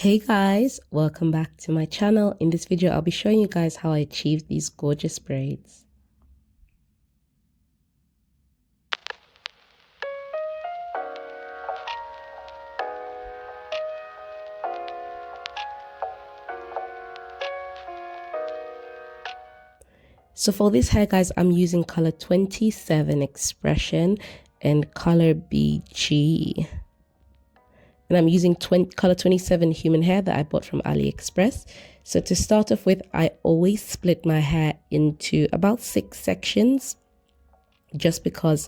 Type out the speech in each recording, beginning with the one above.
Hey guys, welcome back to my channel. In this video, I'll be showing you guys how I achieved these gorgeous braids. So for this hair guys, I'm using color 27 Expression and color BG. And I'm using color 27 human hair that I bought from AliExpress. So to start off with, I always split my hair into about 6 sections just because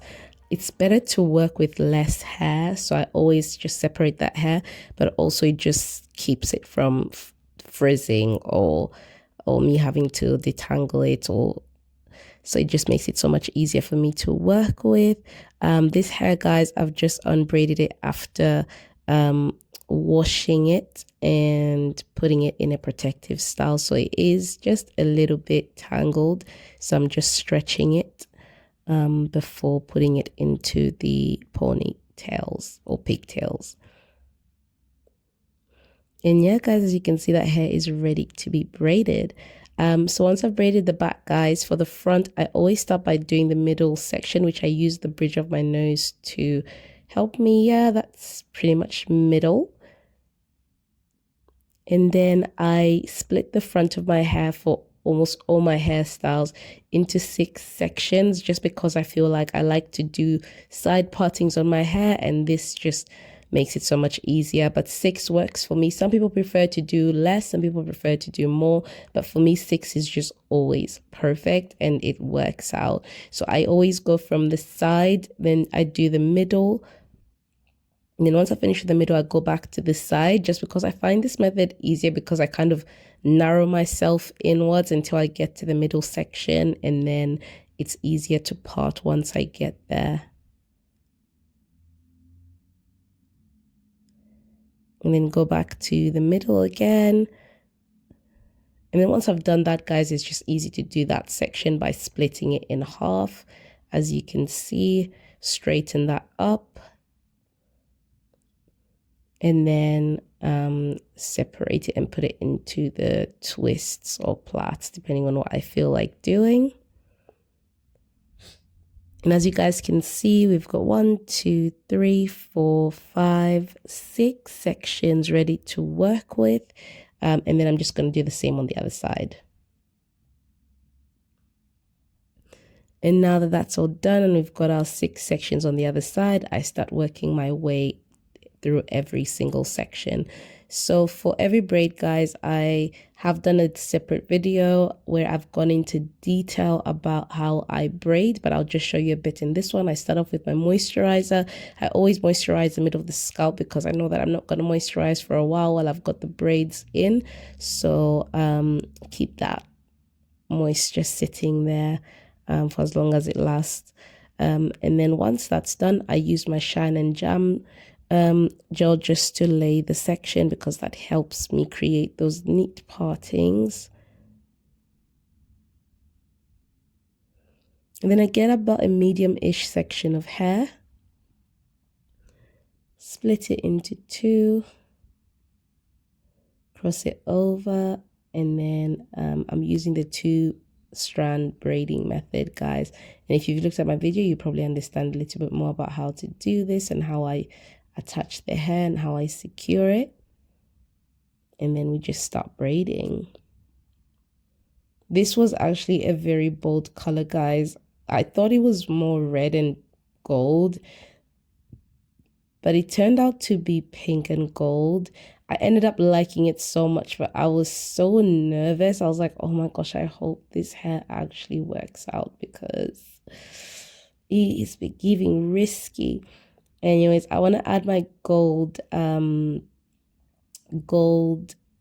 it's better to work with less hair. So I always just separate that hair, but also it just keeps it from frizzing or me having to detangle it, or so it just makes it so much easier for me to work with. This hair guys, I've just unbraided it after washing it and putting it in a protective style, so it is just a little bit tangled, so I'm just stretching it before putting it into the ponytails or pigtails. And yeah guys, as you can see, that hair is ready to be braided. So once I've braided the back guys, for the front I always start by doing the middle section, which I use the bridge of my nose to help me. Yeah, that's pretty much middle. And then I split the front of my hair for almost all my hairstyles into 6 sections, just because I feel like I like to do side partings on my hair, and this just makes it so much easier. But 6 works for me. Some people prefer to do less, some people prefer to do more, but for me 6 is just always perfect and it works out. So I always go from the side, then I do the middle, and then once I finish with the middle, I go back to the side, just because I find this method easier, because I kind of narrow myself inwards until I get to the middle section, and then it's easier to part once I get there. And then go back to the middle again. And then once I've done that, guys, it's just easy to do that section by splitting it in half. As you can see, straighten that up. And then separate it and put it into the twists or plaits, depending on what I feel like doing. And as you guys can see, we've got 1, 2, 3, 4, 5, 6 sections ready to work with. And then I'm just going to do the same on the other side. And now that that's all done and we've got our 6 sections on the other side, I start working my way through every single section. So for every braid guys, I have done a separate video where I've gone into detail about how I braid, but I'll just show you a bit in this one. I start off with my moisturizer. I always moisturize the middle of the scalp, because I know that I'm not going to moisturize for a while I've got the braids in. So keep that moisture sitting there for as long as it lasts. And then once that's done, I use my Shine and Jam gel just to lay the section, because that helps me create those neat partings. And then I get about a medium-ish section of hair, split it into 2, cross it over, and then I'm using the 2-strand braiding method, guys. And if you've looked at my video, you probably understand a little bit more about how to do this and how I attach the hair and how I secure it. And then we just start braiding. This was actually a very bold color, guys. I thought it was more red and gold, but it turned out to be pink and gold. I ended up liking it so much, but I was so nervous. I was like, oh my gosh, I hope this hair actually works out, because it is giving risky. Anyways, I want to add my gold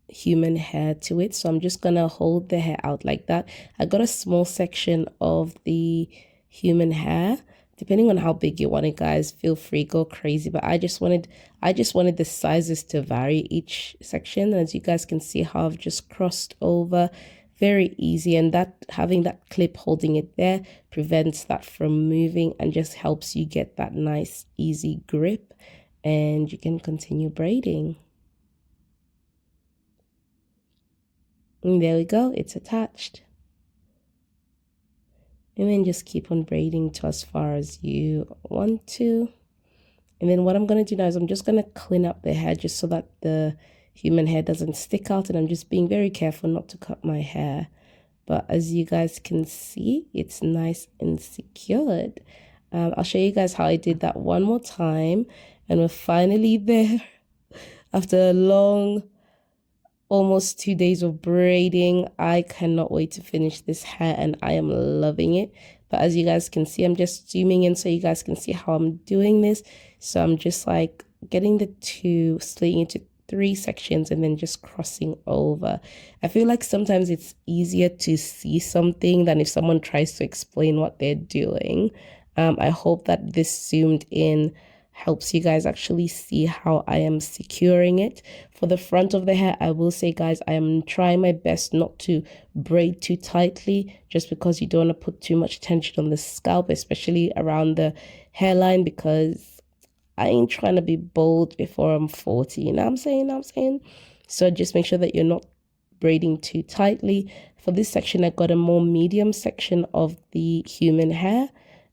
human hair to it, so I'm just gonna hold the hair out like that. I got a small section of the human hair. Depending on how big you want it, guys, feel free, go crazy, but I just wanted the sizes to vary each section. As you guys can see how I've just crossed over, very easy, and that having that clip holding it there prevents that from moving and just helps you get that nice easy grip, and you can continue braiding. And there we go, it's attached. And then just keep on braiding to as far as you want to. And then what I'm going to do now is I'm just going to clean up the hair just so that the human hair doesn't stick out. And I'm just being very careful not to cut my hair. But as you guys can see, it's nice and secured. I'll show you guys how I did that one more time. And we're finally there after a long, almost 2 days of braiding. I cannot wait to finish this hair and I am loving it. But as you guys can see, I'm just zooming in so you guys can see how I'm doing this. So I'm just like getting the two, splitting into 3 sections and then just crossing over. I feel like sometimes it's easier to see something than if someone tries to explain what they're doing. I hope that this zoomed in helps you guys actually see how I am securing it. For the front of the hair, I will say, guys, I am trying my best not to braid too tightly just because you don't want to put too much tension on the scalp, especially around the hairline, because I ain't trying to be bold before I'm 40. You know what I'm saying? So just make sure that you're not braiding too tightly. For this section, I got a more medium section of the human hair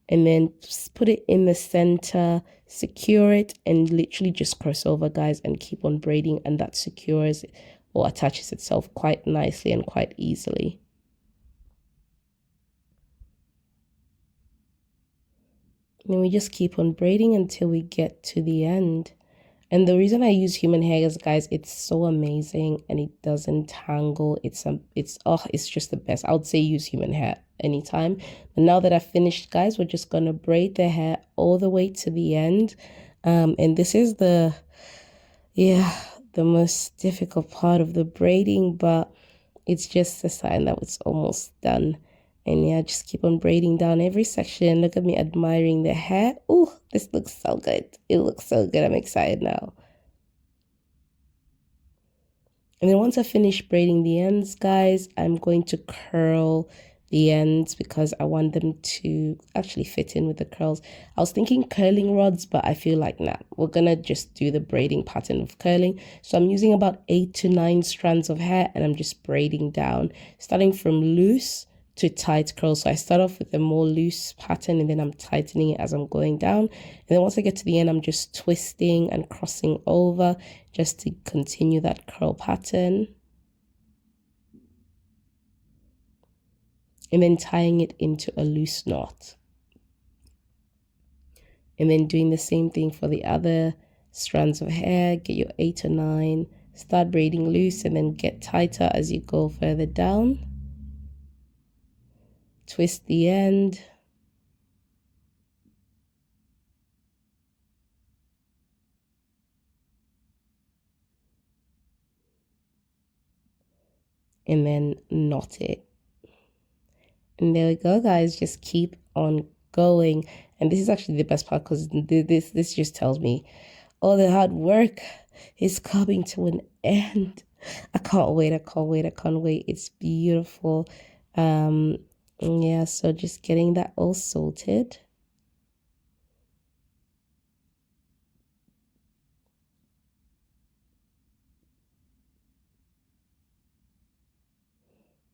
and then just put it in the center, secure it, and literally just cross over, guys, and keep on braiding, and that secures or attaches itself quite nicely and quite easily. And then we just keep on braiding until we get to the end. And the reason I use human hair is, guys, it's so amazing and it doesn't tangle. It's just the best. I would say use human hair anytime. But now that I've finished, guys, we're just gonna braid the hair all the way to the end. And this is the most difficult part of the braiding, but it's just a sign that it's almost done. And yeah, just keep on braiding down every section. Look at me admiring the hair. Oh, this looks so good. It looks so good. I'm excited now. And then once I finish braiding the ends, guys, I'm going to curl the ends because I want them to actually fit in with the curls. I was thinking curling rods, but I feel like, nah, we're gonna just do the braiding pattern of curling. So I'm using about 8 to 9 strands of hair and I'm just braiding down, starting from loose to tight curls. So I start off with a more loose pattern and then I'm tightening it as I'm going down. And then once I get to the end, I'm just twisting and crossing over just to continue that curl pattern. And then tying it into a loose knot. And then doing the same thing for the other strands of hair. Get your 8 or 9, start braiding loose and then get tighter as you go further down. Twist the end. And then knot it. And there we go, guys. Just keep on going. And this is actually the best part because this just tells me all the hard work is coming to an end. I can't wait. I can't wait. I can't wait. It's beautiful. Yeah, so just getting that all sorted.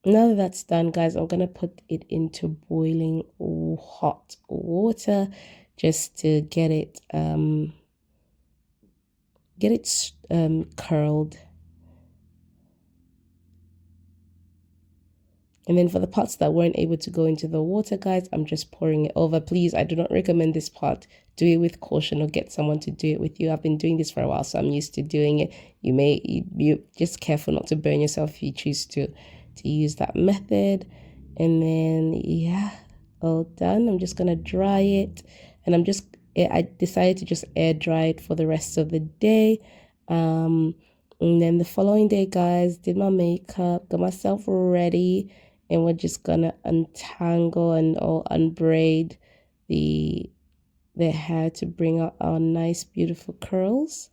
Now that that's done, guys, I'm gonna put it into boiling hot water just to get it curled. And then for the parts that weren't able to go into the water, guys, I'm just pouring it over. Please, I do not recommend this part. Do it with caution or get someone to do it with you. I've been doing this for a while, so I'm used to doing it. You just careful not to burn yourself if you choose to use that method. And then, yeah, all done. I'm just going to dry it. And I decided to just air dry it for the rest of the day. And then the following day, guys, did my makeup, got myself ready, and we're just gonna untangle and unbraid the hair to bring out our nice, beautiful curls.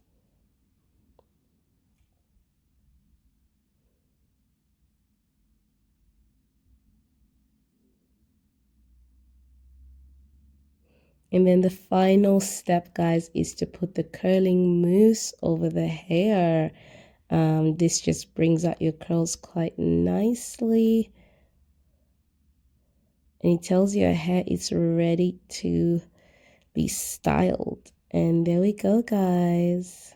And then the final step, guys, is to put the curling mousse over the hair. This just brings out your curls quite nicely. And it tells your hair it's ready to be styled. And there we go, guys.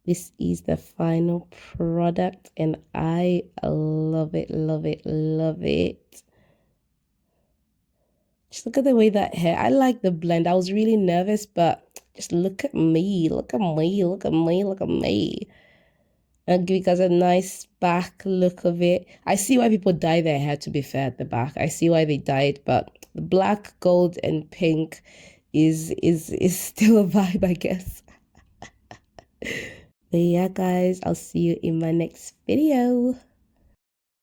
This is the final product and I love it, love it, love it. Just look at the way that hair, I like the blend. I was really nervous, but just look at me, look at me, look at me, look at me. I'll give you guys a nice back look of it. I see why people dye their hair, to be fair, at the back. I see why they dye it, but the black, gold, and pink is still a vibe, I guess. But yeah, guys, I'll see you in my next video.